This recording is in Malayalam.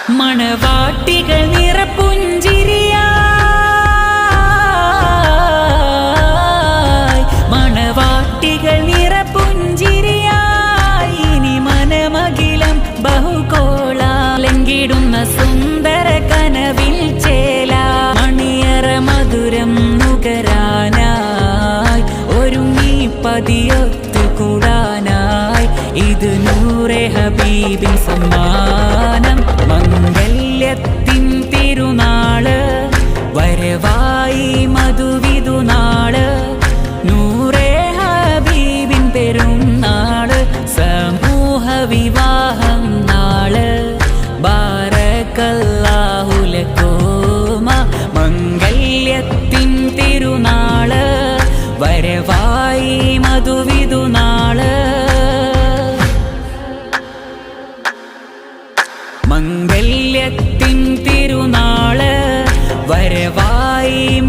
മണവാട്ടികൾ നിറപുഞ്ചിരിയായി, മണവാട്ടികൾ നിറപുഞ്ചിരിയായി. ഇനി മനമകിലം ബഹുകോളാലങ്കിടുന്ന സുന്ദര കനവിൽ ചേല. മണിയറ മധുരം നുകരാനായി ഒരുങ്ങി പതിയൊത്തുകൂടാനായി. ഇത് നൂറെ ഹബീബിൻ സമ്മാനം. മംഗല്യത്തിൻ തിരുനാള് വരവായി മധുവിധുനാള്. നൂറെ ഹബീബിൻ പെരുന്നാള് സമൂഹ വിവാഹം നാള്. ബാരക്കല്ലാഹു ലകുമ. മംഗല്യത്തിൻ തിരുനാള് വരവായി മധുവിധുനാള്. മംഗല്യത്തിൻ തിരുനാള് വരവായി